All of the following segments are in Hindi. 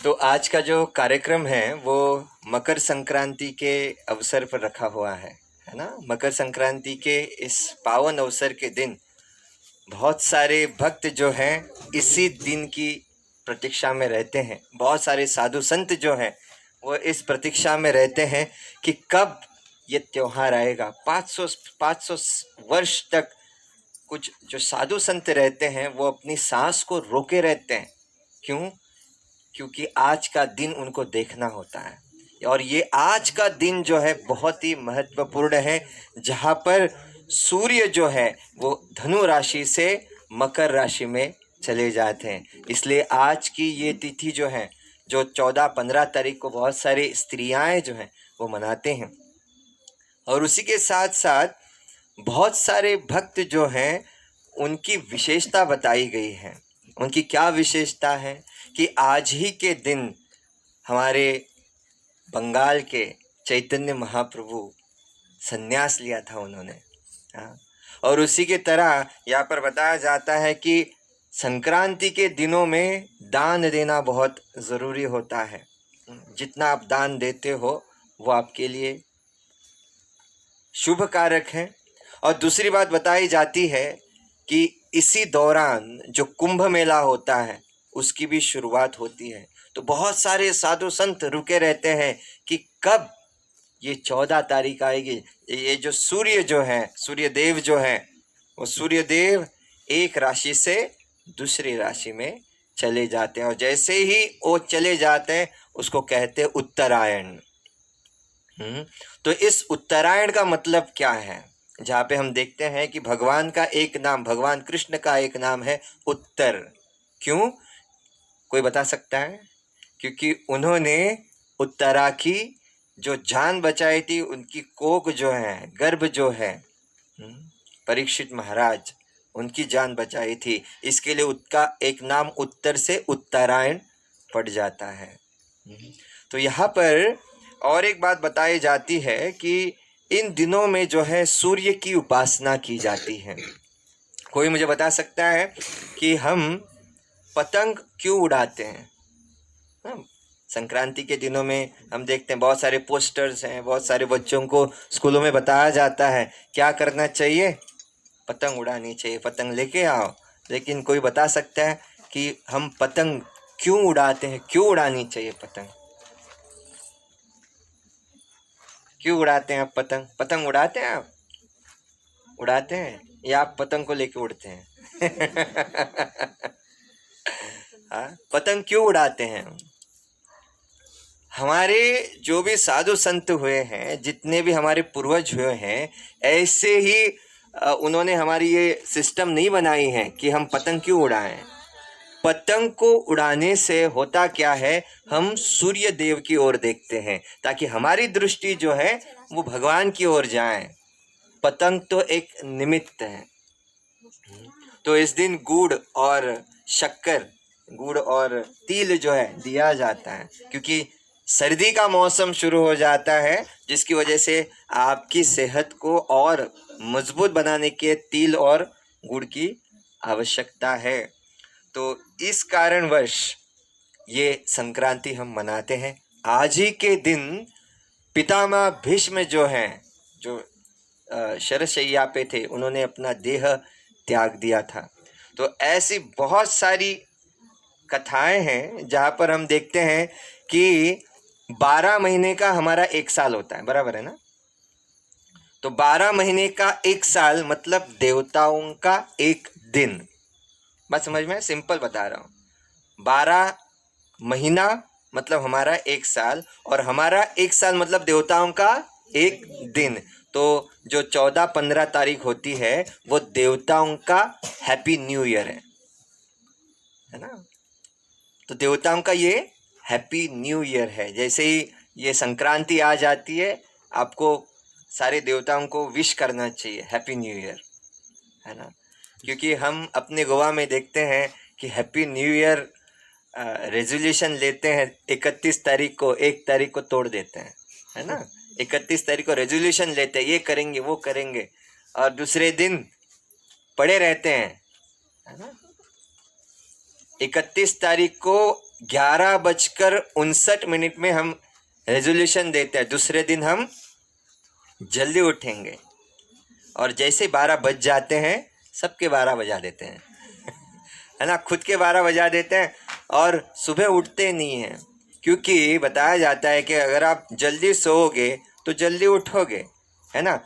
तो आज का जो कार्यक्रम है वो मकर संक्रांति के अवसर पर रखा हुआ है ना। मकर संक्रांति के इस पावन अवसर के दिन बहुत सारे भक्त जो हैं इसी दिन की प्रतीक्षा में रहते हैं। बहुत सारे साधु संत जो हैं वो इस प्रतीक्षा में रहते हैं कि कब ये त्योहार आएगा। 500 वर्ष तक कुछ जो साधु संत रहते हैं वो अपनी सांस को रोके रहते हैं। क्यों? क्योंकि आज का दिन उनको देखना होता है। और ये आज का दिन जो है बहुत ही महत्वपूर्ण है, जहाँ पर सूर्य जो है वो धनु राशि से मकर राशि में चले जाते हैं। इसलिए आज की ये तिथि जो है, जो 14-15 तारीख को बहुत सारी स्त्रियाँ जो हैं वो मनाते हैं। और उसी के साथ साथ बहुत सारे भक्त जो हैं उनकी विशेषता बताई गई है। उनकी क्या विशेषता है कि आज ही के दिन हमारे बंगाल के चैतन्य महाप्रभु संन्यास लिया था उन्होंने। हाँ। और उसी के तरह यहाँ पर बताया जाता है कि संक्रांति के दिनों में दान देना बहुत ज़रूरी होता है। जितना आप दान देते हो वो आपके लिए शुभ कारक है। और दूसरी बात बताई जाती है कि इसी दौरान जो कुंभ मेला होता है उसकी भी शुरुआत होती है। तो बहुत सारे साधु संत रुके रहते हैं कि कब ये 14 तारीख आएगी। ये जो सूर्य जो है, सूर्य देव जो है, वो सूर्य देव एक राशि से दूसरी राशि में चले जाते हैं। और जैसे ही वो चले जाते हैं उसको कहते हैं उत्तरायण। तो इस उत्तरायण का मतलब क्या है? जहाँ पे हम देखते हैं कि भगवान का एक नाम, भगवान कृष्ण का एक नाम है उत्तर। क्यों? कोई बता सकता है? क्योंकि उन्होंने उत्तरा की जो जान बचाई थी, उनकी कोख जो है, गर्भ जो है, परीक्षित महाराज, उनकी जान बचाई थी। इसके लिए उसका एक नाम उत्तर से उत्तरायण पड़ जाता है। तो यहाँ पर और एक बात बताई जाती है कि इन दिनों में जो है सूर्य की उपासना की जाती है। कोई मुझे बता सकता है कि हम पतंग क्यों उड़ाते हैं? संक्रांति के दिनों में हम देखते हैं बहुत सारे पोस्टर्स हैं, बहुत सारे बच्चों को स्कूलों में बताया जाता है क्या करना चाहिए, पतंग उड़ानी चाहिए, पतंग लेके आओ। लेकिन कोई बता सकता है कि हम पतंग क्यों उड़ाते हैं, क्यों उड़ानी चाहिए पतंग? क्यों उड़ाते हैं आप पतंग? पतंग उड़ाते हैं आप? उड़ाते हैं या आप पतंग को लेके उड़ते हैं? हाँ, पतंग क्यों उड़ाते हैं? हमारे जो भी साधु संत हुए हैं, जितने भी हमारे पूर्वज हुए हैं, ऐसे ही उन्होंने हमारी ये सिस्टम नहीं बनाई है कि हम पतंग क्यों उड़ाएं। पतंग को उड़ाने से होता क्या है, हम सूर्य देव की ओर देखते हैं ताकि हमारी दृष्टि जो है वो भगवान की ओर जाए। पतंग तो एक निमित्त है। तो इस दिन गुड़ और शक्कर, गुड़ और तिल जो है दिया जाता है, क्योंकि सर्दी का मौसम शुरू हो जाता है, जिसकी वजह से आपकी सेहत को और मजबूत बनाने के तिल और गुड़ की आवश्यकता है। तो इस कारणवश ये संक्रांति हम मनाते हैं। आज ही के दिन पितामह भीष्म जो हैं, जो शरशैया पे थे, उन्होंने अपना देह त्याग दिया था। तो ऐसी बहुत सारी कथाएं हैं जहाँ पर हम देखते हैं कि 12 महीने का हमारा एक साल होता है, बराबर है ना? तो 12 महीने का एक साल मतलब देवताओं का एक दिन। बात समझ में? सिंपल बता रहा हूँ। 12 महीना मतलब हमारा एक साल, और हमारा एक साल मतलब देवताओं का एक दिन। तो जो 14-15 तारीख होती है वो देवताओं का हैप्पी न्यू ईयर है ना? तो देवताओं का ये हैप्पी न्यू ईयर है। जैसे ही ये संक्रांति आ जाती है, आपको सारे देवताओं को विश करना चाहिए हैप्पी न्यू ईयर, है ना? क्योंकि हम अपने गोवा में देखते हैं कि हैप्पी न्यू ईयर रेजोल्यूशन लेते हैं 31 तारीख को, 1 तारीख को तोड़ देते हैं, है ना? 31 तारीख को रेजोल्यूशन लेते हैं, ये करेंगे वो करेंगे, और दूसरे दिन पड़े रहते हैं, है ना? 31 तारीख को 11:59 में हम रेजोल्यूशन देते हैं, दूसरे दिन हम जल्दी उठेंगे, और जैसे 12 बज जाते हैं सबके 12 बजा देते हैं, है ना, खुद के 12 बजा देते हैं और सुबह उठते नहीं हैं। क्योंकि बताया जाता है कि अगर आप जल्दी सोओगे तो जल्दी उठोगे, है ना।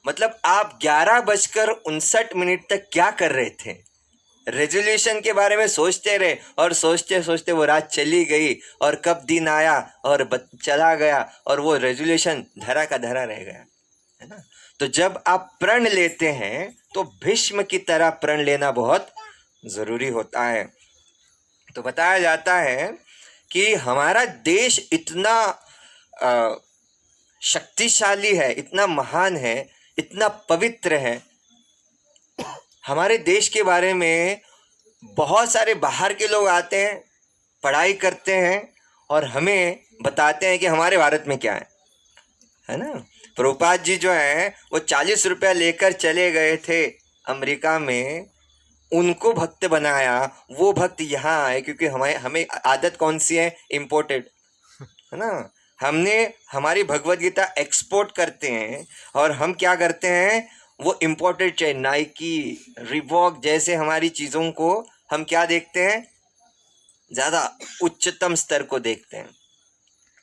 मतलब आप 11:59 तक क्या कर रहे थे? रेजोल्यूशन के बारे में सोचते रहे, और सोचते सोचते वो रात चली गई, और कब दिन आया और चला गया, और वो रेजोल्यूशन धरा का धरा रह गया, है ना। तो जब आप प्रण लेते हैं तो भीष्म की तरह प्रण लेना बहुत ज़रूरी होता है। तो बताया जाता है कि हमारा देश इतना शक्तिशाली है, इतना महान है, इतना पवित्र है। हमारे देश के बारे में बहुत सारे बाहर के लोग आते हैं, पढ़ाई करते हैं, और हमें बताते हैं कि हमारे भारत में क्या है ना। प्रभुपाद जी जो हैं वो 40 रुपया लेकर चले गए थे अमेरिका में, उनको भक्त बनाया, वो भक्त यहाँ आए, क्योंकि हमें आदत कौन सी है? इम्पोर्टेड, है ना। हमने हमारी भगवत गीता एक्सपोर्ट करते हैं, और हम क्या करते हैं? वो इम्पोर्टेड चाहिए, नाइकी, रिबॉक जैसे हमारी चीज़ों को हम क्या देखते हैं? ज़्यादा उच्चतम स्तर को देखते हैं।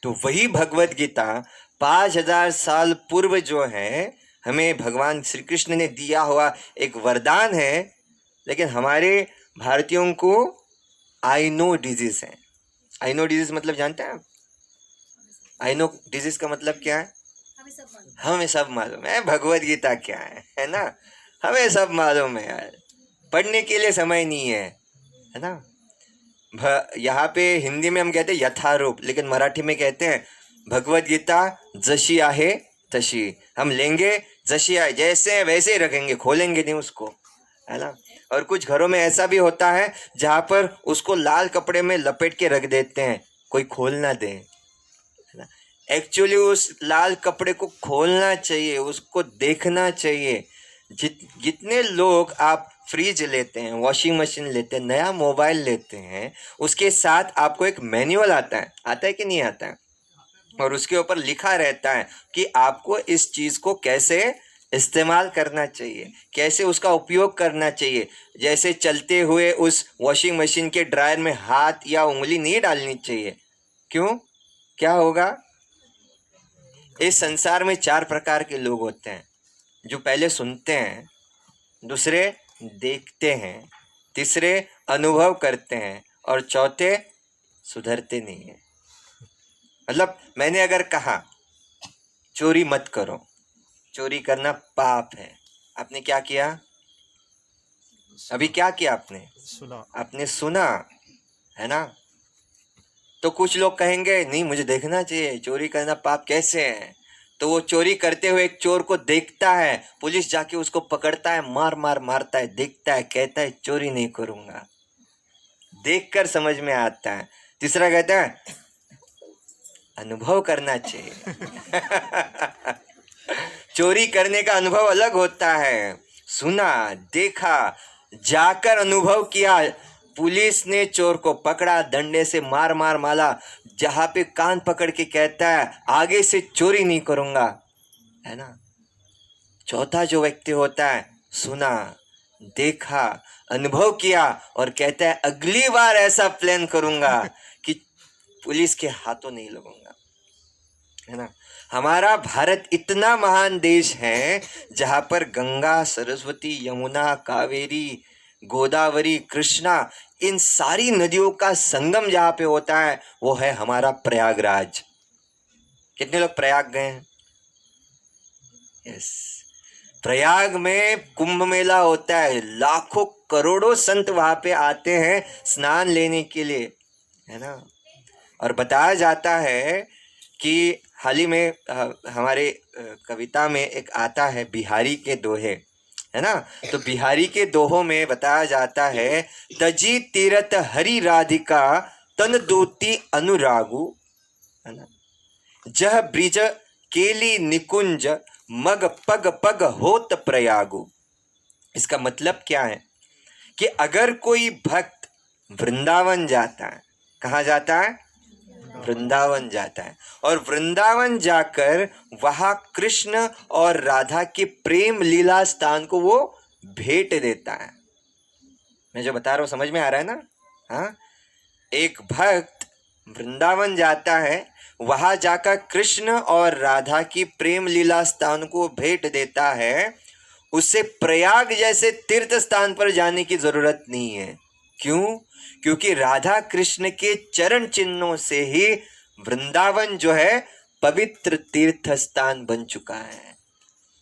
तो वही भगवत गीता 5000 साल पूर्व जो है, हमें भगवान श्री कृष्ण ने दिया हुआ एक वरदान है, लेकिन हमारे भारतीयों को आई नो डिजीज है। आई नो डिजीज मतलब जानते हैं आप? आई नो डिजीज का मतलब क्या है? हमें सब मालूम है भगवत गीता क्या है ना। हमें सब मालूम है यार, पढ़ने के लिए समय नहीं है ना। यहाँ पे हिंदी में हम कहते हैं यथारूप, लेकिन मराठी में कहते हैं भगवत गीता जशी आहे तशी। हम लेंगे जशी आहे, जैसे वैसे ही रखेंगे, खोलेंगे नहीं उसको, है ना। और कुछ घरों में ऐसा भी होता है जहाँ पर उसको लाल कपड़े में लपेट के रख देते हैं, कोई खोल ना दे, है ना। एक्चुअली उस लाल कपड़े को खोलना चाहिए, उसको देखना चाहिए। जितने लोग आप फ्रिज लेते हैं, वॉशिंग मशीन लेते हैं, नया मोबाइल लेते हैं, उसके साथ आपको एक मैनुअल आता है कि नहीं आता है? और उसके ऊपर लिखा रहता है कि आपको इस चीज़ को कैसे इस्तेमाल करना चाहिए, कैसे उसका उपयोग करना चाहिए। जैसे चलते हुए उस वॉशिंग मशीन के ड्रायर में हाथ या उंगली नहीं डालनी चाहिए। क्यों? क्या होगा? इस संसार में 4 प्रकार के लोग होते हैं, जो पहले सुनते हैं, दूसरे देखते हैं, तीसरे अनुभव करते हैं, और चौथे सुधरते नहीं हैं। मतलब मैंने अगर कहा चोरी मत करो, चोरी करना पाप है, आपने क्या किया? अभी क्या किया आपने सुना, है ना। तो कुछ लोग कहेंगे नहीं, मुझे देखना चाहिए, चोरी करना पाप कैसे है। तो वो चोरी करते हुए एक चोर को देखता है, पुलिस जाके उसको पकड़ता है, मारता है, देखता है, कहता है चोरी नहीं करूंगा, देखकर समझ में आता है। तीसरा कहता है अनुभव करना चाहिए। चोरी करने का अनुभव अलग होता है, सुना, देखा, जाकर अनुभव किया। पुलिस ने चोर को पकड़ा, डंडे से मार माला, जहाँ पे कान पकड़ के कहता है आगे से चोरी नहीं करूँगा, है ना। चौथा जो व्यक्ति होता है, सुना, देखा, अनुभव किया, और कहता है अगली बार ऐसा प्लान करूँगा कि पुलिस के हाथों नहीं लगूंगा, है ना। हमारा भारत इतना महान देश है जहाँ पर गंगा, सरस्वती, यमुना, कावेरी, गोदावरी, कृष्णा, इन सारी नदियों का संगम जहाँ पे होता है वो है हमारा प्रयागराज। कितने लोग प्रयाग गए हैं? यस, प्रयाग में कुंभ मेला होता है, लाखों करोड़ों संत वहाँ पे आते हैं स्नान लेने के लिए, है ना। और बताया जाता है कि हाल ही में हमारे कविता में एक आता है बिहारी के दोहे, है ना। तो बिहारी के दोहों में बताया जाता है तजी तीरथ हरि राधिका तन दूती अनुरागु, है ना। जह ब्रिज केली निकुंज मग पग पग होत प्रयागु। इसका मतलब क्या है कि अगर कोई भक्त वृंदावन जाता है, कहाँ जाता है? वृंदावन जाता है। और वृंदावन जाकर वहां कृष्ण और राधा के प्रेम लीला स्थान को वो भेंट देता है। मैं जो बता रहा हूं समझ में आ रहा है ना? हाँ, एक भक्त वृंदावन जाता है, वहां जाकर कृष्ण और राधा की प्रेम लीला स्थान को भेंट देता है। उसे प्रयाग जैसे तीर्थ स्थान पर जाने की जरूरत नहीं है। क्यों? क्योंकि राधा कृष्ण के चरण चिन्हों से ही वृंदावन जो है पवित्र तीर्थ स्थान बन चुका है।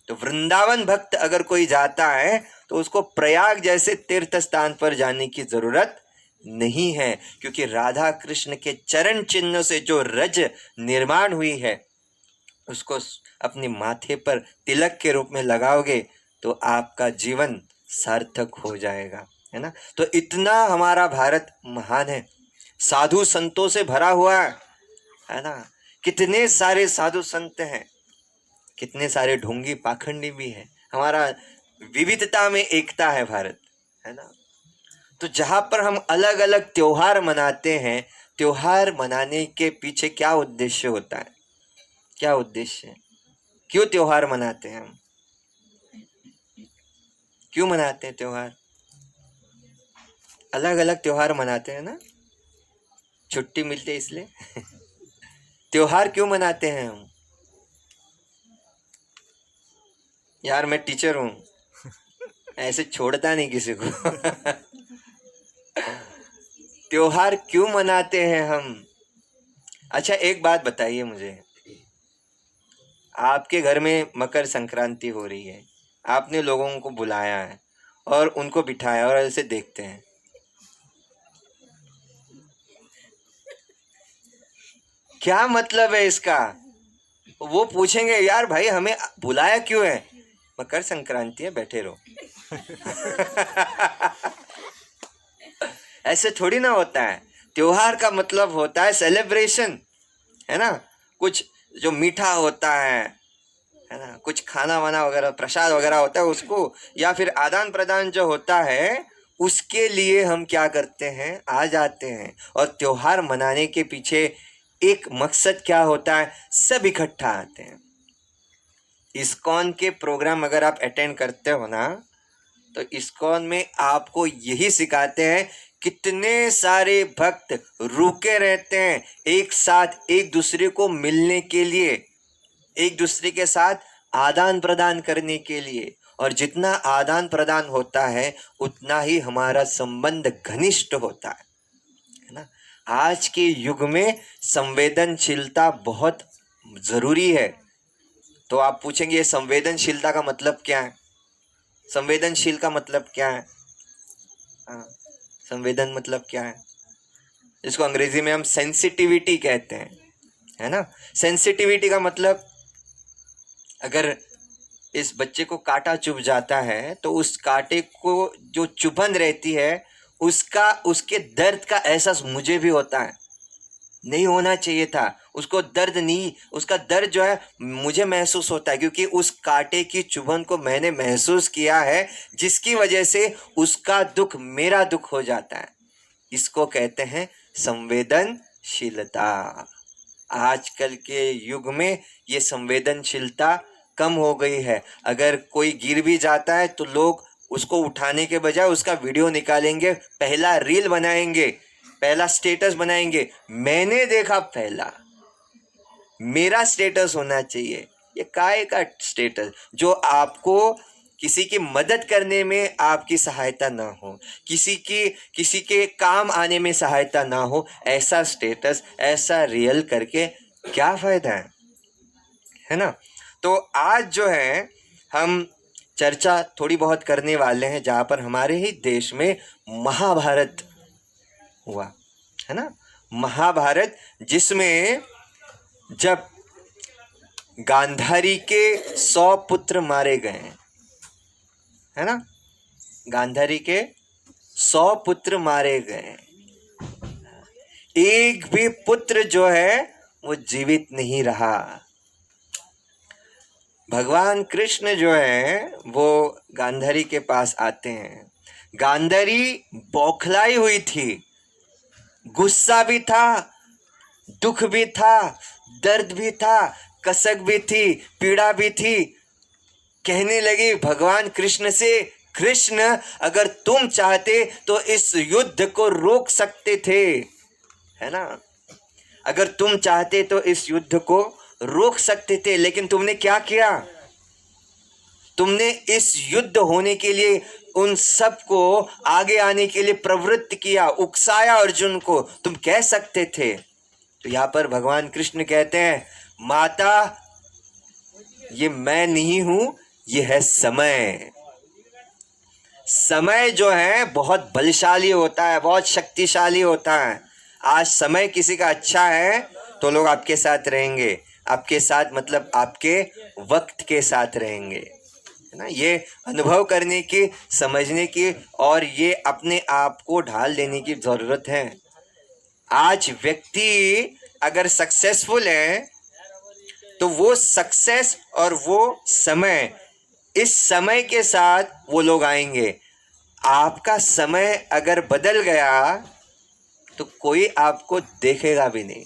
तो वृंदावन भक्त अगर कोई जाता है तो उसको प्रयाग जैसे तीर्थ स्थान पर जाने की जरूरत नहीं है, क्योंकि राधा कृष्ण के चरण चिन्ह से जो रज निर्माण हुई है उसको अपने माथे पर तिलक के रूप में लगाओगे तो आपका जीवन सार्थक हो जाएगा, है ना? तो इतना हमारा भारत महान है, साधु संतों से भरा हुआ है ना? कितने सारे साधु संत हैं, कितने सारे ढोंगी पाखंडी भी हैं। हमारा विविधता में एकता है भारत, है ना? तो जहाँ पर हम अलग अलग त्योहार मनाते हैं, त्योहार मनाने के पीछे क्या उद्देश्य होता है? क्या उद्देश्य है? क्यों त्योहार मनाते हैं हम? क्यों मनाते हैं त्योहार? अलग अलग त्योहार मनाते हैं ना, छुट्टी मिलती है इसलिए। त्योहार क्यों मनाते हैं हम? यार मैं टीचर हूं, ऐसे छोड़ता नहीं किसी को। त्योहार क्यों मनाते हैं हम? अच्छा एक बात बताइए मुझे, आपके घर में मकर संक्रांति हो रही है, आपने लोगों को बुलाया है और उनको बिठाया और ऐसे देखते हैं, क्या मतलब है इसका? वो पूछेंगे यार भाई हमें बुलाया क्यों है? मकर संक्रांति है, बैठे रहो। ऐसे थोड़ी ना होता है। त्योहार का मतलब होता है सेलिब्रेशन, है ना? कुछ जो मीठा होता है ना, कुछ खाना वाना वगैरह प्रसाद वगैरह होता है उसको, या फिर आदान प्रदान जो होता है उसके लिए हम क्या करते हैं, आ जाते हैं। और त्योहार मनाने के पीछे एक मकसद क्या होता है? सब इकट्ठा आते हैं। इस्कॉन के प्रोग्राम अगर आप अटेंड करते हो ना, तो इस्कॉन में आपको यही सिखाते हैं, कितने सारे भक्त रुके रहते हैं एक साथ एक दूसरे को मिलने के लिए, एक दूसरे के साथ आदान प्रदान करने के लिए। और जितना आदान प्रदान होता है उतना ही हमारा संबंध घनिष्ठ होता है ना? आज के युग में संवेदनशीलता बहुत जरूरी है। तो आप पूछेंगे ये संवेदनशीलता का मतलब क्या है? संवेदनशील का मतलब क्या है? संवेदन मतलब क्या है? इसको अंग्रेजी में हम सेंसिटिविटी कहते हैं, है ना? सेंसिटिविटी का मतलब, अगर इस बच्चे को कांटा चुभ जाता है तो उस कांटे को जो चुभन रहती है उसके दर्द का एहसास मुझे भी होता है, नहीं होना चाहिए था उसको दर्द नहीं, उसका दर्द जो है मुझे महसूस होता है, क्योंकि उस कांटे की चुभन को मैंने महसूस किया है, जिसकी वजह से उसका दुख मेरा दुख हो जाता है। इसको कहते हैं संवेदनशीलता। आजकल के युग में ये संवेदनशीलता कम हो गई है। अगर कोई गिर भी जाता है तो लोग उसको उठाने के बजाय उसका वीडियो निकालेंगे, पहला रील बनाएंगे, पहला स्टेटस बनाएंगे, मैंने देखा पहला, मेरा स्टेटस होना चाहिए। ये काहे का स्टेटस? जो आपको किसी की मदद करने में आपकी सहायता ना हो, किसी के काम आने में सहायता ना हो, ऐसा स्टेटस, ऐसा रियल करके क्या फायदा है ना? तो आज जो है हम चर्चा थोड़ी बहुत करने वाले हैं जहाँ पर हमारे ही देश में महाभारत हुआ, है ना? महाभारत, जिसमें जब गांधारी के 100 पुत्र मारे गए, है ना? गांधारी के 100 पुत्र मारे गए, एक भी पुत्र जो है वो जीवित नहीं रहा। भगवान कृष्ण जो है वो गांधारी के पास आते हैं। गांधारी बौखलाई हुई थी, गुस्सा भी था, दुख भी था, दर्द भी था, कसक भी थी, पीड़ा भी थी। कहने लगी भगवान कृष्ण से, कृष्ण अगर तुम चाहते तो इस युद्ध को रोक सकते थे, है ना। अगर तुम चाहते तो इस युद्ध को रोक सकते थे, लेकिन तुमने क्या किया? तुमने इस युद्ध होने के लिए उन सबको आगे आने के लिए प्रवृत्त किया, उकसाया अर्जुन को। तुम कह सकते थे। तो यहां पर भगवान कृष्ण कहते हैं, माता ये मैं नहीं हूं, ये है समय। समय जो है बहुत बलशाली होता है, बहुत शक्तिशाली होता है। आज समय किसी का अच्छा है तो लोग आपके साथ रहेंगे, आपके साथ मतलब आपके वक्त के साथ रहेंगे, है ना। ये अनुभव करने की, समझने की और ये अपने आप को ढाल देने की जरूरत है। आज व्यक्ति अगर सक्सेसफुल है तो वो सक्सेस और वो समय, इस समय के साथ वो लोग आएंगे। आपका समय अगर बदल गया तो कोई आपको देखेगा भी नहीं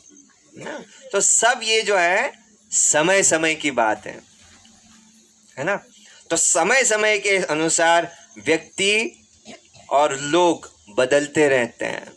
ना। तो सब ये जो है समय समय की बात है ना। तो समय समय के अनुसार व्यक्ति और लोग बदलते रहते हैं।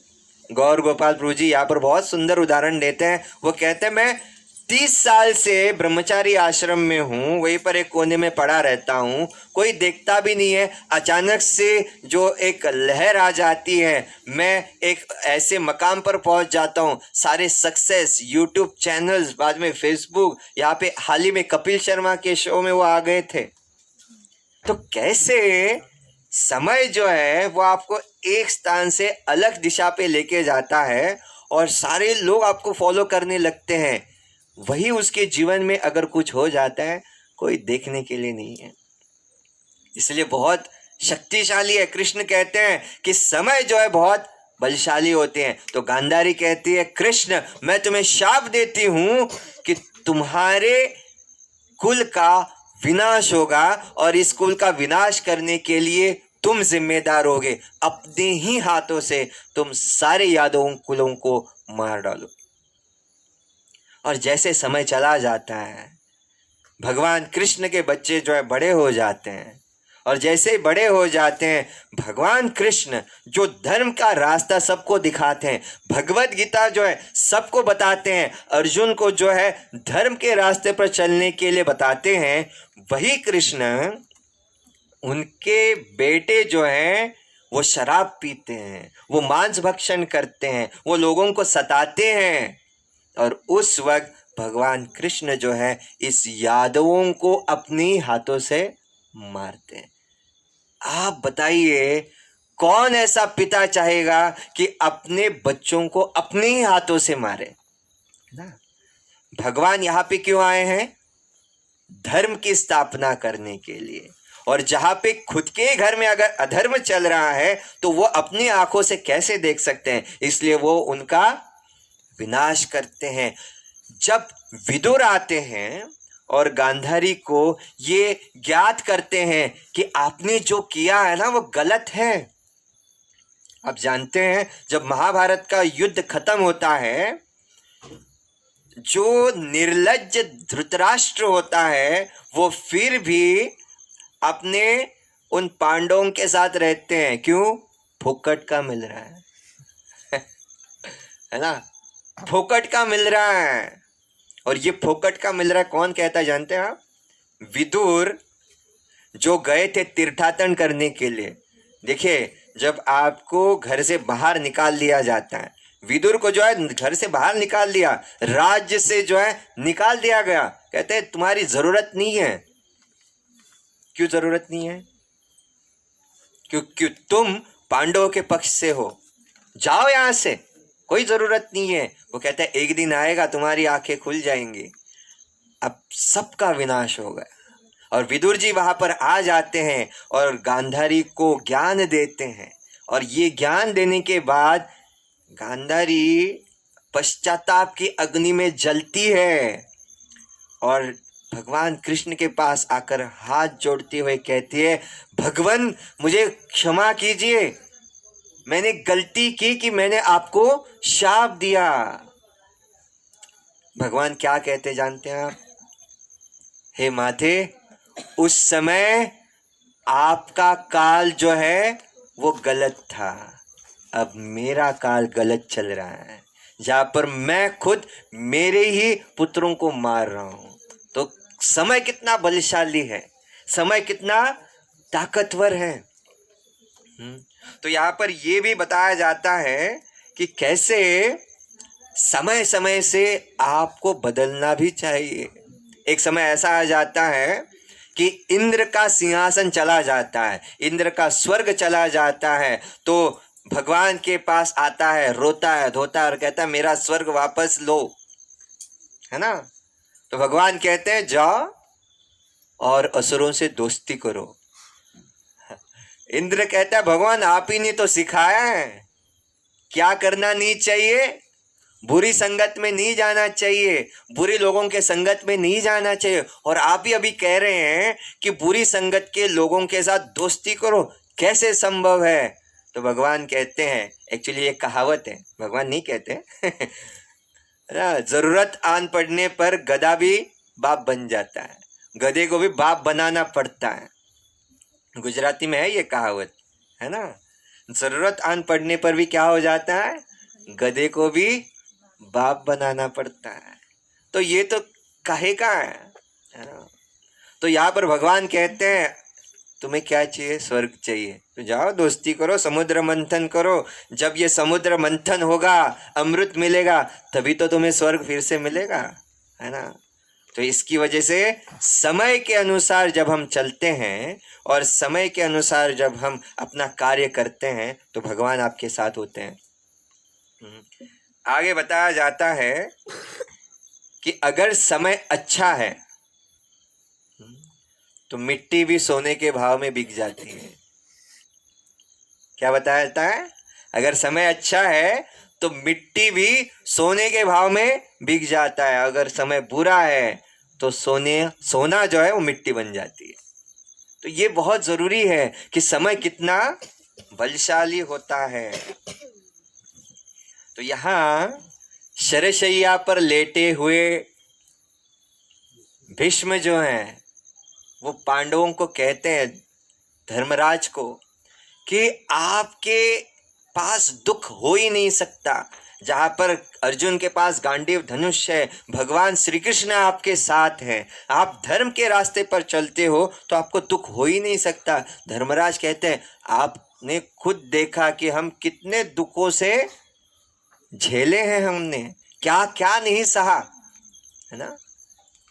गौर गोपाल प्रभु जी यहाँ पर बहुत सुंदर उदाहरण देते हैं। वो कहते हैं, मैं 30 साल से ब्रह्मचारी आश्रम में हूँ, वहीं पर एक कोने में पड़ा रहता हूँ, कोई देखता भी नहीं है। अचानक से जो एक लहर आ जाती है, मैं एक ऐसे मकाम पर पहुँच जाता हूँ। सारे सक्सेस, यूट्यूब चैनल्स, बाद में फेसबुक, यहाँ पे हाल ही में कपिल शर्मा के शो में वो आ गए थे। तो कैसे समय जो है वो आपको एक स्थान से अलग दिशा पे लेके जाता है और सारे लोग आपको फॉलो करने लगते हैं। वही उसके जीवन में अगर कुछ हो जाता है, कोई देखने के लिए नहीं है। इसलिए बहुत शक्तिशाली है। कृष्ण कहते हैं कि समय जो है बहुत बलशाली होते हैं। तो गांधारी कहती है, कृष्ण मैं तुम्हें शाप देती हूं कि तुम्हारे कुल का विनाश होगा और इस कुल का विनाश करने के लिए तुम जिम्मेदार होगे। अपने ही हाथों से तुम सारे यादवों कुलों को मार डालो। और जैसे समय चला जाता है, भगवान कृष्ण के बच्चे जो है बड़े हो जाते हैं, और जैसे ही बड़े हो जाते हैं, भगवान कृष्ण जो धर्म का रास्ता सबको दिखाते हैं, भगवत गीता जो है सबको बताते हैं, अर्जुन को जो है धर्म के रास्ते पर चलने के लिए बताते हैं, वही कृष्ण उनके बेटे जो हैं वो शराब पीते हैं, वो मांस भक्षण करते हैं, वो लोगों को सताते हैं। और उस वक्त भगवान कृष्ण जो है इस यादवों को अपने हाथों से मारते हैं। आप बताइए, कौन ऐसा पिता चाहेगा कि अपने बच्चों को अपने ही हाथों से मारे ना। भगवान यहाँ पे क्यों आए हैं? धर्म की स्थापना करने के लिए। और जहां पे खुद के घर में अगर अधर्म चल रहा है तो वो अपनी आंखों से कैसे देख सकते हैं, इसलिए वो उनका विनाश करते हैं। जब विदुर आते हैं और गांधारी को ये ज्ञात करते हैं कि आपने जो किया है ना वो गलत है। आप जानते हैं, जब महाभारत का युद्ध खत्म होता है, जो निर्लज्ज धृतराष्ट्र होता है वो फिर भी अपने उन पांडवों के साथ रहते हैं। क्यों? फोकट का मिल रहा है है ना, फोकट का मिल रहा है। और ये फोकट का मिल रहा है कौन कहता है जानते हैं आप? विदुर जो गए थे तीर्थाटन करने के लिए। देखिए, जब आपको घर से बाहर निकाल दिया जाता है, विदुर को जो है घर से बाहर निकाल दिया, राज्य से जो है निकाल दिया गया, कहते हैं तुम्हारी जरूरत नहीं है। क्यों जरूरत नहीं है? क्योंकि तुम पांडवों के पक्ष से हो, जाओ यहां से, कोई जरूरत नहीं है। वो कहता है एक दिन आएगा तुम्हारी आंखें खुल जाएंगी। अब सबका विनाश होगा। और विदुर जी वहां पर आ जाते हैं और गांधारी को ज्ञान देते हैं। और ये ज्ञान देने के बाद गांधारी पश्चाताप की अग्नि में जलती है और भगवान कृष्ण के पास आकर हाथ जोड़ते हुए कहती है, भगवान मुझे क्षमा कीजिए, मैंने गलती की कि मैंने आपको शाप दिया। भगवान क्या कहते जानते हैं आप? हे माथे, उस समय आपका काल जो है वो गलत था, अब मेरा काल गलत चल रहा है, जहां पर मैं खुद मेरे ही पुत्रों को मार रहा हूं। तो समय कितना बलशाली है, समय कितना ताकतवर है। तो यहाँ पर यह भी बताया जाता है कि कैसे समय समय से आपको बदलना भी चाहिए। एक समय ऐसा आ जाता है कि इंद्र का सिंहासन चला जाता है, इंद्र का स्वर्ग चला जाता है, तो भगवान के पास आता है, रोता है, धोता है और कहता है मेरा स्वर्ग वापस लो, है ना। तो भगवान कहते हैं जाओ और असुरों से दोस्ती करो। इंद्र कहता है भगवान आप ही ने तो सिखाया है क्या करना नहीं चाहिए, बुरी संगत में नहीं जाना चाहिए, बुरे लोगों के संगत में नहीं जाना चाहिए, और आप ही अभी कह रहे हैं कि बुरी संगत के लोगों के साथ दोस्ती करो, कैसे संभव है। तो भगवान कहते हैं, एक्चुअली ये कहावत है, भगवान नहीं कहते ना, जरूरत आन पड़ने पर गधा भी बाप बन जाता है, गधे को भी बाप बनाना पड़ता है। गुजराती में है ये कहावत, है ना। जरूरत आन पड़ने पर भी क्या हो जाता है, गधे को भी बाप बनाना पड़ता है। तो ये तो कहेगा है ना। तो यहाँ पर भगवान कहते हैं तुम्हें क्या चाहिए, स्वर्ग चाहिए, तो जाओ दोस्ती करो, समुद्र मंथन करो। जब ये समुद्र मंथन होगा, अमृत मिलेगा, तभी तो तुम्हें स्वर्ग फिर से मिलेगा, है ना। तो इसकी वजह से समय के अनुसार जब हम चलते हैं और समय के अनुसार जब हम अपना कार्य करते हैं तो भगवान आपके साथ होते हैं। आगे बताया जाता है कि अगर समय अच्छा है तो मिट्टी भी सोने के भाव में बिक जाती है। क्या बताया जाता है? अगर समय अच्छा है तो मिट्टी भी सोने के भाव में बिक जाता है, अगर समय बुरा है तो सोना जो है वो मिट्टी बन जाती है। तो ये बहुत जरूरी है कि समय कितना बलशाली होता है। तो यहाँ शरशैया पर लेटे हुए भीष्म जो हैं वो पांडवों को कहते हैं, धर्मराज को, कि आपके पास दुख हो ही नहीं सकता। जहां पर अर्जुन के पास गांडीव धनुष है, भगवान श्री कृष्ण आपके साथ हैं, आप धर्म के रास्ते पर चलते हो तो आपको दुख हो ही नहीं सकता। धर्मराज कहते हैं आपने खुद देखा कि हम कितने दुखों से झेले हैं, हमने क्या क्या नहीं सहा, है ना,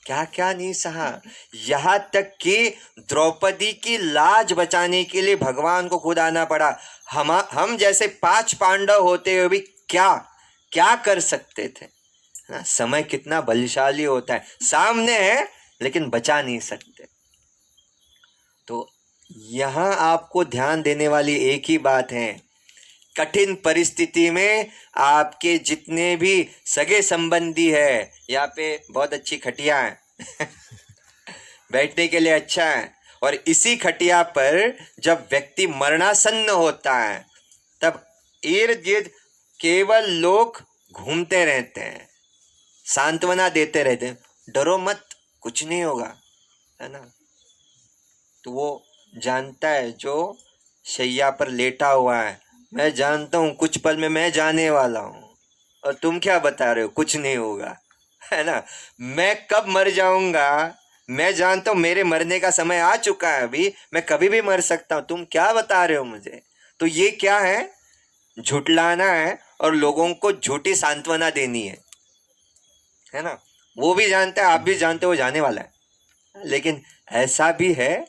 क्या क्या नहीं सहा। यहाँ तक कि द्रौपदी की लाज बचाने के लिए भगवान को खुद आना पड़ा। हम जैसे 5 पांडव होते हुए भी क्या क्या कर सकते थे, है ना। समय कितना बलशाली होता है, सामने है लेकिन बचा नहीं सकते। तो यहाँ आपको ध्यान देने वाली एक ही बात है, कठिन परिस्थिति में आपके जितने भी सगे संबंधी है, यहाँ पे बहुत अच्छी खटिया है बैठने के लिए अच्छा है, और इसी खटिया पर जब व्यक्ति मरणासन्न होता है तब इर्द गिर्द केवल लोग घूमते रहते हैं, सांत्वना देते रहते हैं, डरो मत कुछ नहीं होगा, है ना। तो वो जानता है जो शैया पर लेटा हुआ है, मैं जानता हूँ कुछ पल में मैं जाने वाला हूँ, और तुम क्या बता रहे हो कुछ नहीं होगा, है ना। मैं कब मर जाऊंगा मैं जानता हूँ, मेरे मरने का समय आ चुका है, अभी मैं कभी भी मर सकता हूँ, तुम क्या बता रहे हो मुझे। तो ये क्या है, झुटलाना है और लोगों को झूठी सांत्वना देनी है ना। वो भी जानता है, आप भी जानते हो जाने वाला है, लेकिन ऐसा भी है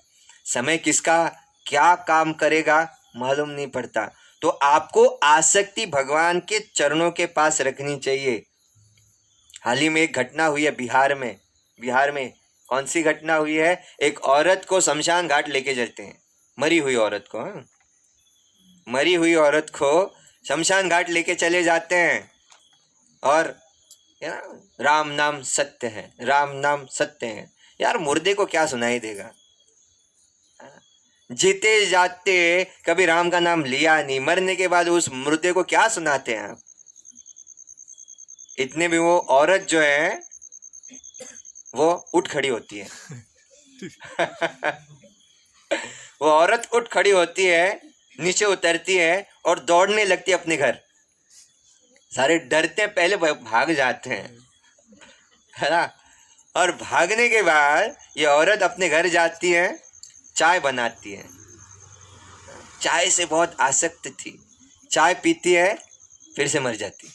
समय किसका क्या काम करेगा मालूम नहीं पड़ता। तो आपको आसक्ति भगवान के चरणों के पास रखनी चाहिए। हाल ही में एक घटना हुई है बिहार में कौन सी घटना हुई है, एक औरत को शमशान घाट लेके जाते हैं, मरी हुई औरत को, मरी हुई औरत को शमशान घाट लेके चले जाते हैं, और राम नाम सत्य है, राम नाम सत्य है। यार मुर्दे को क्या सुनाई देगा, जीते जाते कभी राम का नाम लिया नहीं, मरने के बाद उस मुर्दे को क्या सुनाते हैं आप? इतने भी वो औरत जो है वो उठ खड़ी होती है वो औरत उठ खड़ी होती है, नीचे उतरती है और दौड़ने लगती है अपने घर। सारे डरते हैं, पहले भाग जाते हैं, है ना। और भागने के बाद ये औरत अपने घर जाती है, चाय बनाती है। चाय से बहुत आसक्त थी, चाय पीती है, फिर से मर जाती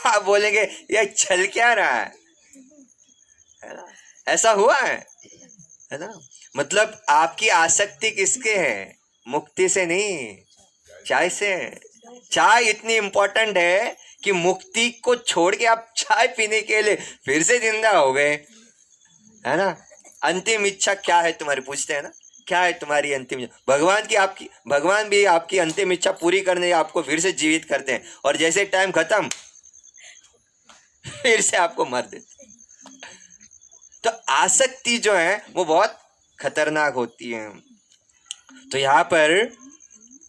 आप बोलेंगे ये चल क्या रहा है ना? ऐसा हुआ है ना। मतलब आपकी आसक्ति किसके है? मुक्ति से नहीं, चाय से। चाय इतनी इंपॉर्टेंट है कि मुक्ति को छोड़ के आप चाय पीने के लिए फिर से जिंदा हो गए, है ना। अंतिम इच्छा क्या है तुम्हारी, पूछते हैं ना, क्या है तुम्हारी अंतिम इच्छा? भगवान भी आपकी अंतिम इच्छा पूरी करने आपको फिर से जीवित करते हैं, और जैसे टाइम खत्म फिर से आपको मार देते। तो आसक्ति जो है वो बहुत खतरनाक होती है। तो यहाँ पर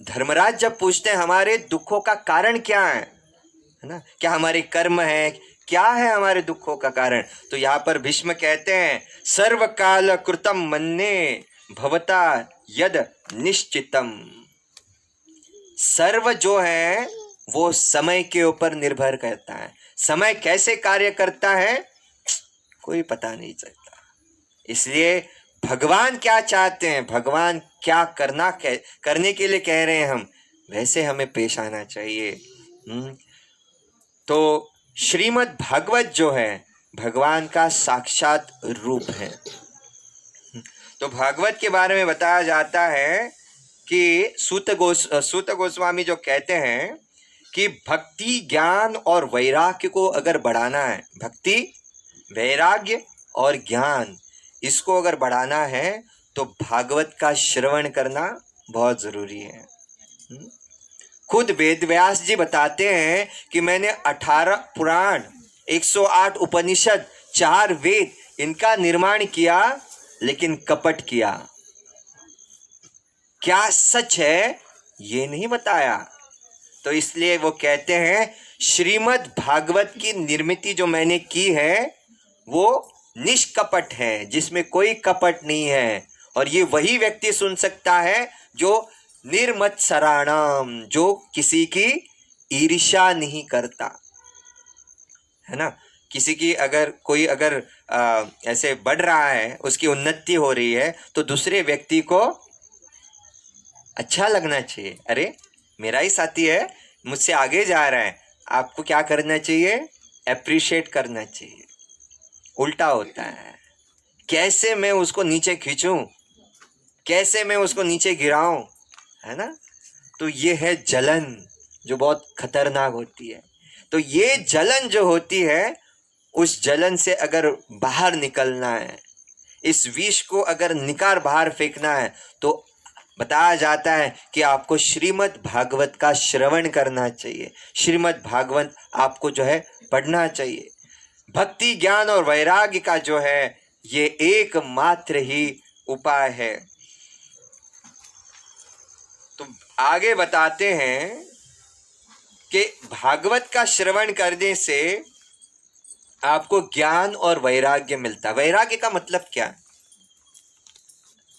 धर्मराज जब पूछते हैं हमारे दुखों का कारण क्या है ना, क्या हमारे कर्म है, क्या है हमारे दुखों का कारण? तो यहाँ पर भीष्म कहते हैं सर्व काल कृतम मन्ने भवता यद निश्चितम। सर्व जो है वो समय के ऊपर निर्भर करता है। समय कैसे कार्य करता है कोई पता नहीं चलता। इसलिए भगवान क्या चाहते हैं, भगवान क्या करने के लिए कह रहे हैं हम, वैसे हमें पेश आना चाहिए। तो श्रीमद् भागवत जो है भगवान का साक्षात रूप है। तो भागवत के बारे में बताया जाता है कि सूत गोस्वामी जो कहते हैं कि भक्ति ज्ञान और वैराग्य को अगर बढ़ाना है, भक्ति वैराग्य और ज्ञान इसको अगर बढ़ाना है तो भागवत का श्रवण करना बहुत जरूरी है। खुद वेद व्यास जी बताते हैं कि मैंने 18 पुराण, 108 उपनिषद, 4 वेद इनका निर्माण किया, लेकिन कपट किया। क्या सच है ये नहीं बताया। तो इसलिए वो कहते हैं श्रीमद् भागवत की निर्मित जो मैंने की है वो निष्कपट है, जिसमें कोई कपट नहीं है। और ये वही व्यक्ति सुन सकता है जो निर्मत्सराणाम, जो किसी की ईर्ष्या नहीं करता, है ना। किसी की कोई ऐसे बढ़ रहा है, उसकी उन्नति हो रही है, तो दूसरे व्यक्ति को अच्छा लगना चाहिए। अरे मेरा ही साथी है, मुझसे आगे जा रहा है, आपको क्या करना चाहिए? एप्रिशिएट करना चाहिए। उल्टा होता है, कैसे मैं उसको नीचे खींचूं, कैसे मैं उसको नीचे गिराऊं, है ना। तो ये है जलन जो बहुत खतरनाक होती है। तो ये जलन जो होती है, उस जलन से अगर बाहर निकलना है, इस विष को अगर निकाल बाहर फेंकना है, तो बताया जाता है कि आपको श्रीमद् भागवत का श्रवण करना चाहिए, श्रीमद् भागवत आपको जो है पढ़ना चाहिए। भक्ति ज्ञान और वैराग्य का जो है ये एकमात्र ही उपाय है। तो आगे बताते हैं कि भागवत का श्रवण करने से आपको ज्ञान और वैराग्य मिलता है। वैराग्य का मतलब क्या है?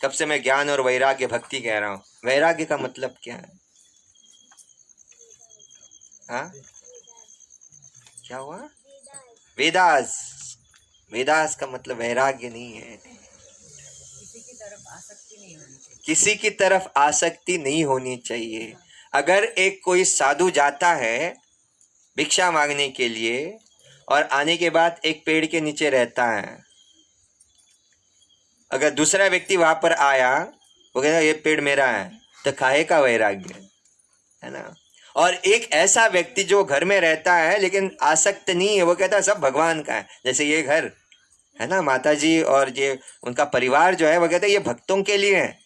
कब से मैं ज्ञान और वैराग्य भक्ति कह रहा हूं, वैराग्य का मतलब क्या है? हाँ क्या हुआ? वेदास। वेदास का मतलब वैराग्य नहीं है। किसी की तरफ आसक्ति नहीं होनी चाहिए। अगर एक कोई साधु जाता है भिक्षा मांगने के लिए और आने के बाद एक पेड़ के नीचे रहता है, अगर दूसरा व्यक्ति वहां पर आया, वो कहता ये पेड़ मेरा है, तो काहे का वैराग्य, है ना। और एक ऐसा व्यक्ति जो घर में रहता है लेकिन आसक्त नहीं है, वो कहता है सब भगवान का है। जैसे ये घर है ना, माता जी और ये उनका परिवार जो है, वो कहते हैं ये भक्तों के लिए है,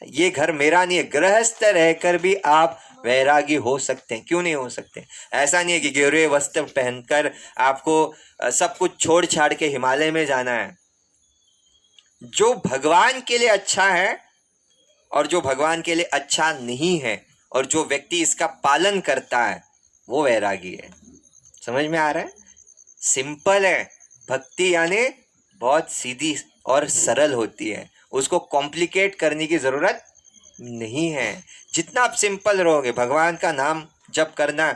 ये घर मेरा नहीं है। गृहस्थ रहकर भी आप वैरागी हो सकते हैं, क्यों नहीं हो सकते? ऐसा नहीं है कि गेरुए वस्त्र पहनकर आपको सब कुछ छोड़ छाड़ के हिमालय में जाना है। जो भगवान के लिए अच्छा है और जो भगवान के लिए अच्छा नहीं है और जो व्यक्ति इसका पालन करता है वो वैरागी है। समझ में आ रहा है? सिंपल है। भक्ति यानी बहुत सीधी और सरल होती है, उसको कॉम्प्लिकेट करने की जरूरत नहीं है। जितना आप सिंपल रहोगे, भगवान का नाम जप करना,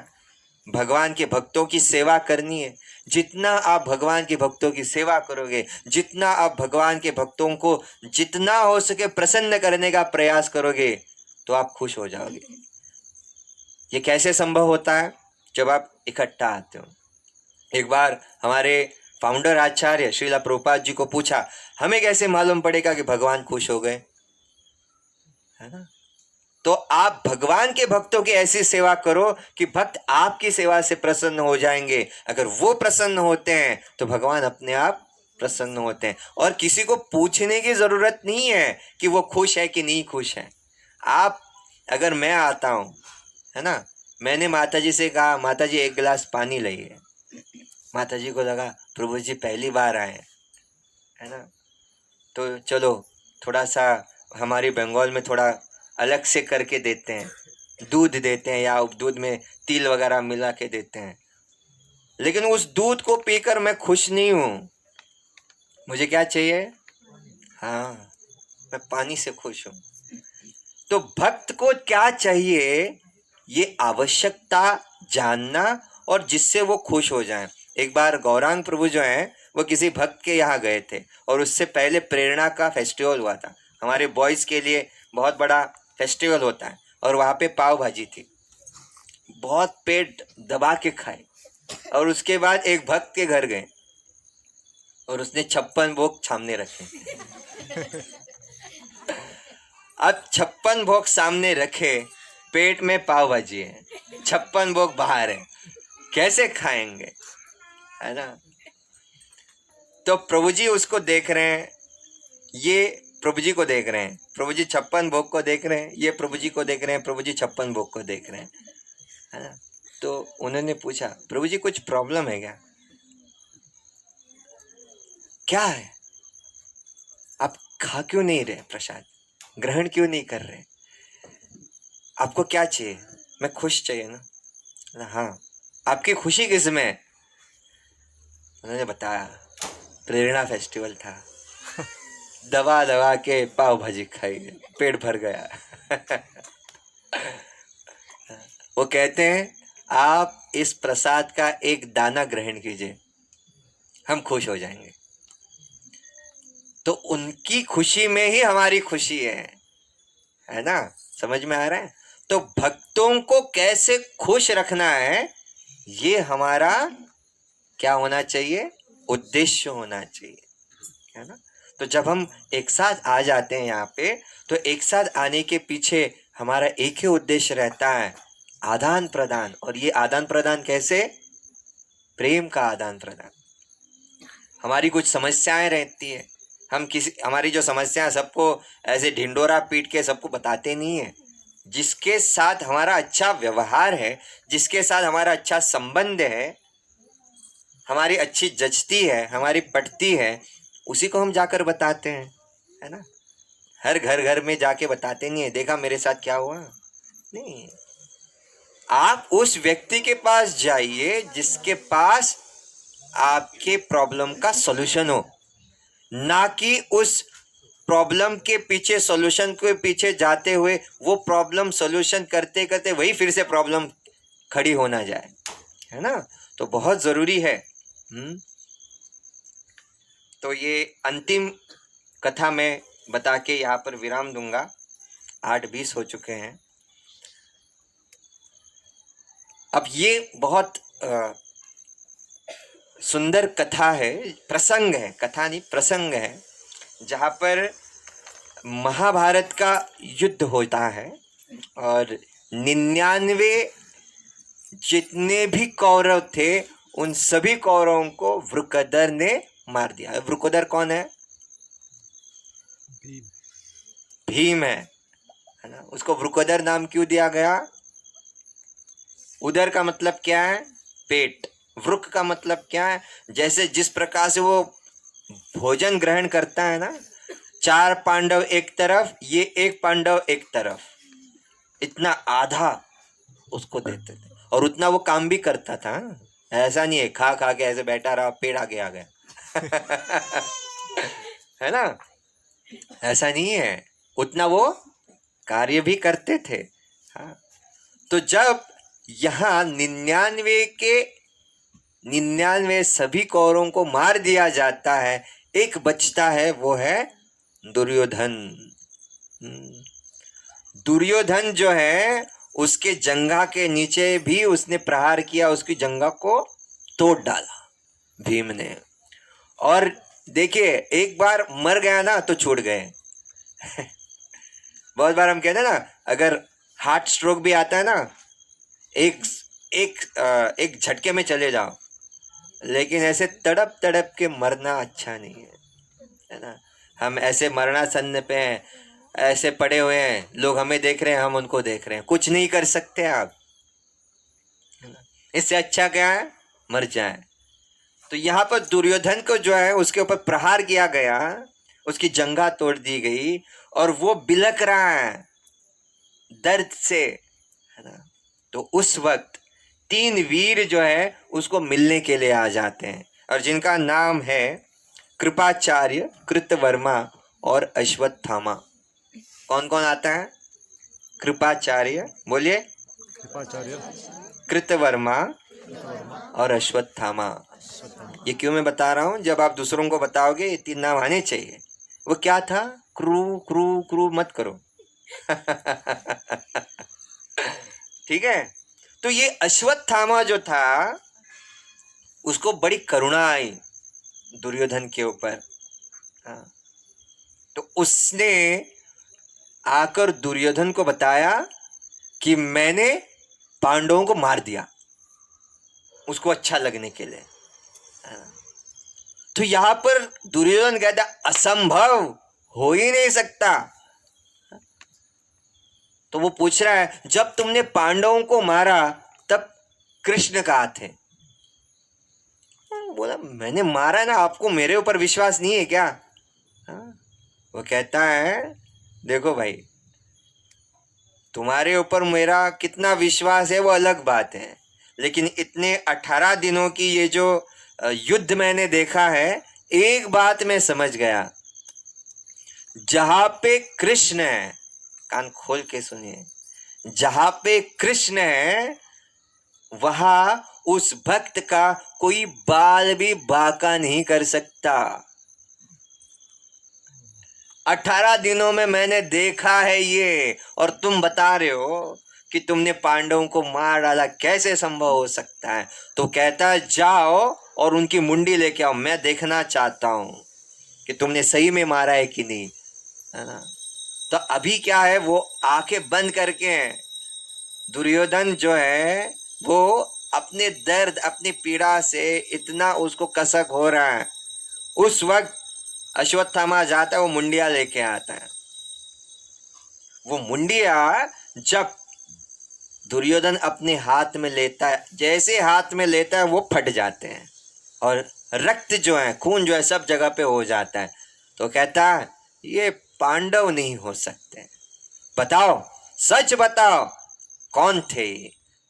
भगवान के भक्तों की सेवा करनी है, जितना आप भगवान के भक्तों की सेवा करोगे, जितना आप भगवान के भक्तों को जितना हो सके प्रसन्न करने का प्रयास करोगे, तो आप खुश हो जाओगे। ये कैसे संभव होता है? जब आप इकट्ठा आते हो। एक बार हमारे फाउंडर आचार्य श्रीला प्रभुपाद जी को पूछा, हमें कैसे मालूम पड़ेगा कि भगवान खुश हो गए? है ना? तो आप भगवान के भक्तों की ऐसी सेवा करो कि भक्त आपकी सेवा से प्रसन्न हो जाएंगे। अगर वो प्रसन्न होते हैं तो भगवान अपने आप प्रसन्न होते हैं, और किसी को पूछने की जरूरत नहीं है कि वो खुश है कि नहीं खुश है। आप, अगर मैं आता हूं, है ना, मैंने माता जी से कहा, माता जी एक गिलास पानी लाइए। माता जी को लगा प्रभु जी पहली बार आए, है ना, तो चलो थोड़ा सा हमारे बंगाल में थोड़ा अलग से करके देते हैं, दूध देते हैं या दूध में तिल वगैरह मिला के देते हैं। लेकिन उस दूध को पीकर मैं खुश नहीं हूं। मुझे क्या चाहिए? हाँ, मैं पानी से खुश हूं। तो भक्त को क्या चाहिए? ये आवश्यकता जानना, और जिससे वो खुश हो जाए। एक बार गौरांग प्रभु जो हैं वो किसी भक्त के यहाँ गए थे, और उससे पहले प्रेरणा का फेस्टिवल हुआ था। हमारे बॉयज़ के लिए बहुत बड़ा फेस्टिवल होता है, और वहाँ पे पाव भाजी थी। बहुत पेट दबा के खाए, और उसके बाद एक भक्त के घर गए और उसने 56 भोग सामने रखे। अब 56 भोग सामने रखे, पेट में पाव भाजी है, 56 भोग बाहर है, कैसे खाएंगे? है ना? तो प्रभु जी उसको देख रहे हैं, ये प्रभु जी को देख रहे हैं, प्रभु जी 56 भोग को देख रहे हैं, ये प्रभु जी को देख रहे हैं, प्रभु जी 56 भोग को देख रहे हैं, है ना? तो उन्होंने पूछा, प्रभु जी कुछ प्रॉब्लम है क्या? क्या है? आप खा क्यों नहीं रहे प्रसाद, ग्रहण क्यों नहीं कर रहे? आपको क्या चाहिए? मैं खुश चाहिए ना। हाँ, आपकी खुशी किस में? उन्होंने बताया, प्रेरणा फेस्टिवल था, दबा दबा के पाव भाजी खाई, पेट भर गया। वो कहते हैं, आप इस प्रसाद का एक दाना ग्रहण कीजिए, हम खुश हो जाएंगे। तो उनकी खुशी में ही हमारी खुशी है ना? समझ में आ रहा है? तो भक्तों को कैसे खुश रखना है, ये हमारा क्या होना चाहिए? उद्देश्य होना चाहिए, है ना? तो जब हम एक साथ आ जाते हैं यहाँ पे, तो एक साथ आने के पीछे हमारा एक ही उद्देश्य रहता है, आदान प्रदान। और ये आदान प्रदान कैसे? प्रेम का आदान प्रदान। हमारी कुछ समस्याएं रहती है, हम हमारी जो समस्याएं सबको ऐसे ढिंडोरा पीट के सबको बताते नहीं है। जिसके साथ हमारा अच्छा व्यवहार है, जिसके साथ हमारा अच्छा संबंध है, हमारी अच्छी जचती है, हमारी पटती है, उसी को हम जाकर बताते हैं, है ना? हर घर घर में जाके बताते नहीं है, देखा मेरे साथ क्या हुआ, नहीं। आप उस व्यक्ति के पास जाइए जिसके पास आपके प्रॉब्लम का सॉल्यूशन हो, ना कि उस प्रॉब्लम के पीछे, सॉल्यूशन के पीछे जाते हुए वो प्रॉब्लम सॉल्यूशन करते करते वही फिर से प्रॉब्लम खड़ी होना जाए, है ना? तो बहुत जरूरी है। तो ये अंतिम कथा में बता के यहाँ पर विराम दूंगा, 8:20 हो चुके हैं। अब ये बहुत सुंदर कथा है, प्रसंग है, कथा नहीं प्रसंग है, जहाँ पर महाभारत का युद्ध होता है और 99 जितने भी कौरव थे उन सभी कौरवों को वृकोदर ने मार दिया। वृकोदर कौन है? भीम है ना? उसको वृकोदर नाम क्यों दिया गया? उदर का मतलब क्या है? पेट। वृक का मतलब क्या है? जैसे जिस प्रकार से वो भोजन ग्रहण करता है ना, 4 पांडव एक तरफ, ये एक पांडव एक तरफ, इतना आधा उसको देते थे। और उतना वो काम भी करता था। ऐसा नहीं है खा खा के ऐसे बैठा रहा, पेड़ आगे आ गया है ना, ऐसा नहीं है, उतना वो कार्य भी करते थे। हाँ, तो जब यहाँ 99 सभी कौरवों को मार दिया जाता है, एक बचता है, वो है दुर्योधन। दुर्योधन जो है, उसके जंघा के नीचे भी उसने प्रहार किया, उसकी जंघा को तोड़ डाला भीम ने। और देखिए, एक बार मर गया ना तो छूट गए बहुत बार हम कहते हैं ना, अगर हार्ट स्ट्रोक भी आता है ना, एक झटके में चले जाओ, लेकिन ऐसे तड़प तड़प के मरना अच्छा नहीं है ना। हम ऐसे मरणासन्न पे हैं, ऐसे पड़े हुए हैं, लोग हमें देख रहे हैं, हम उनको देख रहे हैं, कुछ नहीं कर सकते आप। इससे अच्छा क्या है, मर जाए। तो यहाँ पर दुर्योधन को जो है, उसके ऊपर प्रहार किया गया, उसकी जंघा तोड़ दी गई और वो बिलक रहा है दर्द से, है ना। तो उस वक्त 3 वीर जो है उसको मिलने के लिए आ जाते हैं, और जिनका नाम है कृपाचार्य, कृतवर्मा और अश्वत्थामा। कौन कौन आता है? कृपाचार्य, बोलिए। कृपाचार्य, कृतवर्मा और अश्वत्थामा। ये क्यों मैं बता रहा हूं, जब आप दूसरों को बताओगे ये 3 नाम आने चाहिए। वो क्या था? क्रू क्रू क्रू मत करो ठीक है। तो ये अश्वत्थामा जो था, उसको बड़ी करुणा आई दुर्योधन के ऊपर। हाँ, तो उसने आकर दुर्योधन को बताया कि मैंने पांडवों को मार दिया, उसको अच्छा लगने के लिए। तो यहां पर दुर्योधन कहता असंभव, हो ही नहीं सकता। तो वो पूछ रहा है, जब तुमने पांडवों को मारा तब कृष्ण कहाँ थे? बोला मैंने मारा ना, आपको मेरे ऊपर विश्वास नहीं है क्या? वो कहता है देखो भाई, तुम्हारे ऊपर मेरा कितना विश्वास है वो अलग बात है, लेकिन इतने 18 दिनों की ये जो युद्ध मैंने देखा है, एक बात मैं समझ गया, जहां पे कृष्ण है, कान खोल के सुनिए, जहां पे कृष्ण है वहां उस भक्त का कोई बाल भी बांका नहीं कर सकता। 18 दिनों में मैंने देखा है ये, और तुम बता रहे हो कि तुमने पांडवों को मार डाला, कैसे संभव हो सकता है? तो कहता है जाओ और उनकी मुंडी लेके आओ, मैं देखना चाहता हूं कि तुमने सही में मारा है कि नहीं, है ना। तो अभी क्या है, वो आंखें बंद करके हैं, दुर्योधन जो है वो अपने दर्द, अपनी पीड़ा से इतना उसको कसक हो रहा है। उस वक्त अश्वत्थामा जाता है, वो मुंडिया लेके आता है। वो मुंडिया जब दुर्योधन अपने हाथ में लेता है, जैसे हाथ में लेता है वो फट जाते हैं, और रक्त जो है, खून जो है सब जगह पे हो जाता है। तो कहता है ये पांडव नहीं हो सकते, बताओ, सच बताओ कौन थे?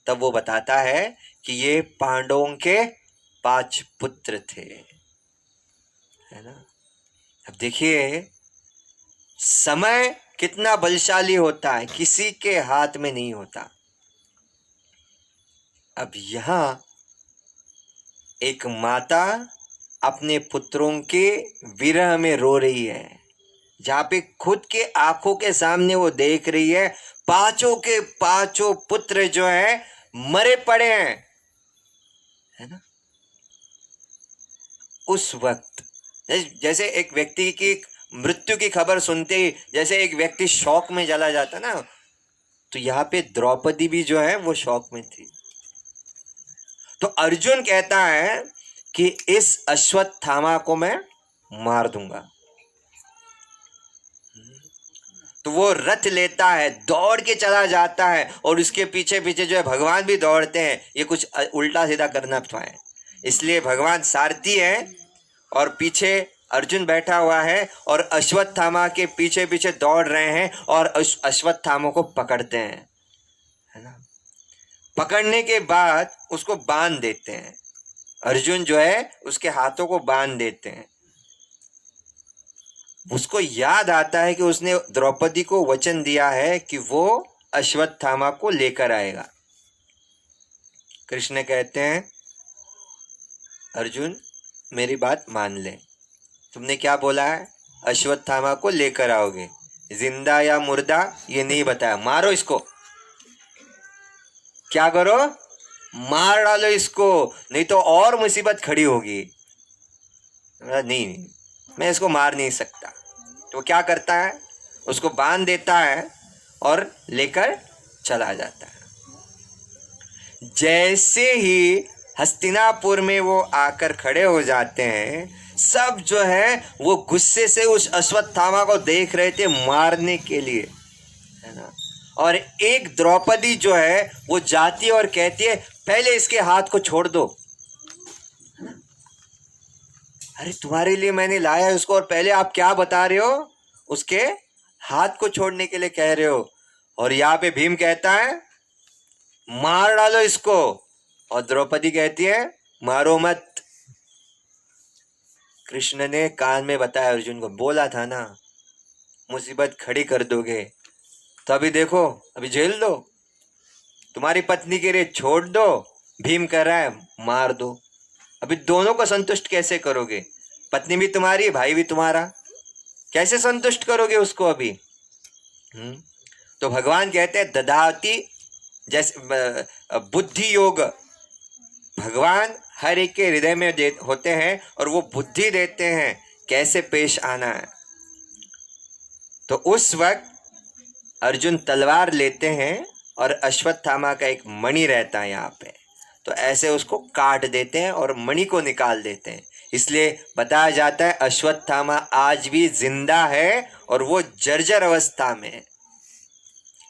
तब वो बताता है कि ये पांडवों के 5 पुत्र थे, है ना। अब देखिए समय कितना बलशाली होता है, किसी के हाथ में नहीं होता। अब यहां एक माता अपने पुत्रों के विरह में रो रही है, जहां पे खुद के आंखों के सामने वो देख रही है 5 के 5 पुत्र जो है मरे पड़े हैं, है ना। उस वक्त जैसे एक व्यक्ति की मृत्यु की खबर सुनते ही जैसे एक व्यक्ति शौक में चला जाता ना, तो यहाँ पे द्रौपदी भी जो है वो शौक में थी। तो अर्जुन कहता है कि इस अश्वत्थामा को मैं मार दूंगा। तो वो रथ लेता है, दौड़ के चला जाता है, और उसके पीछे पीछे जो है भगवान भी दौड़ते हैं, ये कुछ उल्टा सीधा करना पाए, इसलिए भगवान सारथी है और पीछे अर्जुन बैठा हुआ है और अश्वत्थामा के पीछे पीछे दौड़ रहे हैं और अश्वत्थामा को पकड़ते हैं, है ना। पकड़ने के बाद उसको बांध देते हैं। अर्जुन जो है उसके हाथों को बांध देते हैं। उसको याद आता है कि उसने द्रौपदी को वचन दिया है कि वो अश्वत्थामा को लेकर आएगा। कृष्ण कहते हैं, अर्जुन मेरी बात मान ले, तुमने क्या बोला है, अश्वत्थामा को लेकर आओगे, जिंदा या मुर्दा ये नहीं बताया, मारो इसको, क्या करो, मार डालो इसको, नहीं तो और मुसीबत खड़ी होगी। नहीं, मैं इसको मार नहीं सकता। तो क्या करता है, उसको बांध देता है और लेकर चला जाता है। जैसे ही हस्तिनापुर में वो आकर खड़े हो जाते हैं, सब जो है वो गुस्से से उस अश्वत्थामा को देख रहे थे मारने के लिए, है ना। और एक द्रौपदी जो है वो जाती है और कहती है, पहले इसके हाथ को छोड़ दो। अरे तुम्हारे लिए मैंने लाया है उसको और पहले आप क्या बता रहे हो, उसके हाथ को छोड़ने के लिए कह रहे हो। और यहाँ पे भीम कहता है, मार डालो इसको, और द्रौपदी कहती है, मारो मत। कृष्ण ने कान में बताया अर्जुन को, बोला था ना मुसीबत खड़ी कर दोगे, तो अभी देखो, अभी झेल दो, तुम्हारी पत्नी के लिए छोड़ दो, भीम कह रहा है मार दो। अभी दोनों को संतुष्ट कैसे करोगे, पत्नी भी तुम्हारी, भाई भी तुम्हारा, कैसे संतुष्ट करोगे उसको अभी। तो भगवान कहते हैं, ददाति, जैसे बुद्धि योग, भगवान हर एक के हृदय में होते हैं और वो बुद्धि देते हैं कैसे पेश आना है। तो उस वक्त अर्जुन तलवार लेते हैं और अश्वत्थामा का एक मणि रहता है यहाँ पे, तो ऐसे उसको काट देते हैं और मणि को निकाल देते हैं। इसलिए बताया जाता है अश्वत्थामा आज भी जिंदा है और वो जर्जर अवस्था में है।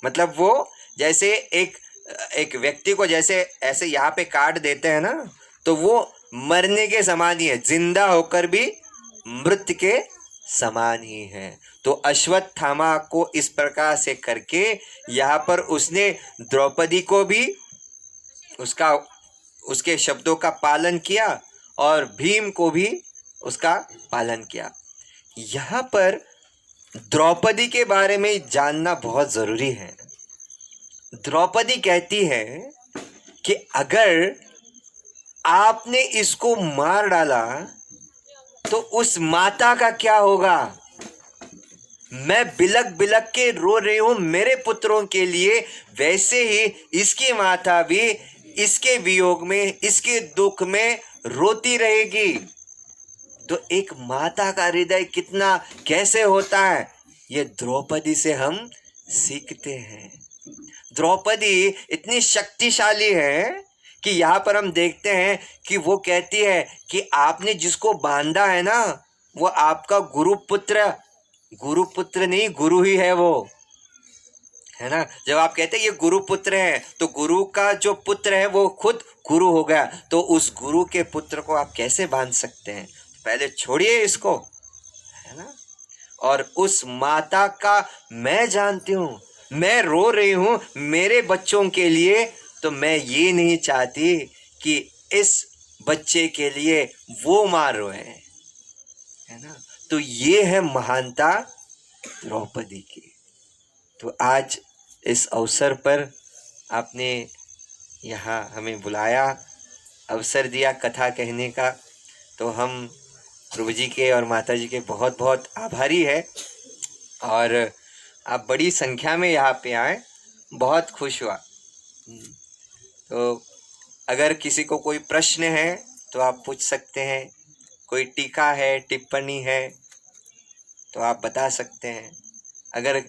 मतलब वो जैसे एक व्यक्ति को जैसे ऐसे यहाँ पे काट देते हैं ना, तो वो मरने के समान ही है, जिंदा होकर भी मृत के समान ही है। तो अश्वत्थामा को इस प्रकार से करके यहाँ पर उसने द्रौपदी को भी उसके शब्दों का पालन किया और भीम को भी उसका पालन किया। यहाँ पर द्रौपदी के बारे में जानना बहुत ज़रूरी है। द्रौपदी कहती है कि अगर आपने इसको मार डाला तो उस माता का क्या होगा, मैं बिलक बिलक के रो रही हूं मेरे पुत्रों के लिए, वैसे ही इसकी माता भी इसके वियोग में, इसके दुख में रोती रहेगी। तो एक माता का हृदय कितना कैसे होता है, ये द्रौपदी से हम सीखते हैं। द्रौपदी इतनी शक्तिशाली है कि यहाँ पर हम देखते हैं कि वो कहती है कि आपने जिसको बांधा है ना, वो आपका गुरुपुत्र नहीं, गुरु ही है वो, है ना। जब आप कहते हैं ये गुरुपुत्र है, तो गुरु का जो पुत्र है वो खुद गुरु हो गया। तो उस गुरु के पुत्र को आप कैसे बांध सकते हैं, पहले छोड़िए इसको, है ना। और उस माता का मैं जानती हूँ, मैं रो रही हूँ मेरे बच्चों के लिए, तो मैं ये नहीं चाहती कि इस बच्चे के लिए वो मार रोए, है ना। तो ये है महानता द्रौपदी की। तो आज इस अवसर पर आपने यहाँ हमें बुलाया, अवसर दिया कथा कहने का, तो हम प्रभु जी के और माता जी के बहुत बहुत आभारी है। और आप बड़ी संख्या में यहाँ पे आए, बहुत खुश हुआ। तो अगर किसी को कोई प्रश्न है तो आप पूछ सकते हैं, कोई टीका है, टिप्पणी है तो आप बता सकते हैं। अगर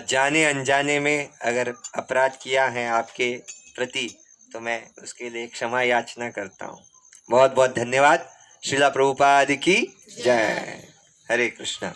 जाने अनजाने में अगर अपराध किया है आपके प्रति, तो मैं उसके लिए क्षमा याचना करता हूँ। बहुत बहुत धन्यवाद। श्रीला प्रभुपाद की जय। हरे कृष्णा।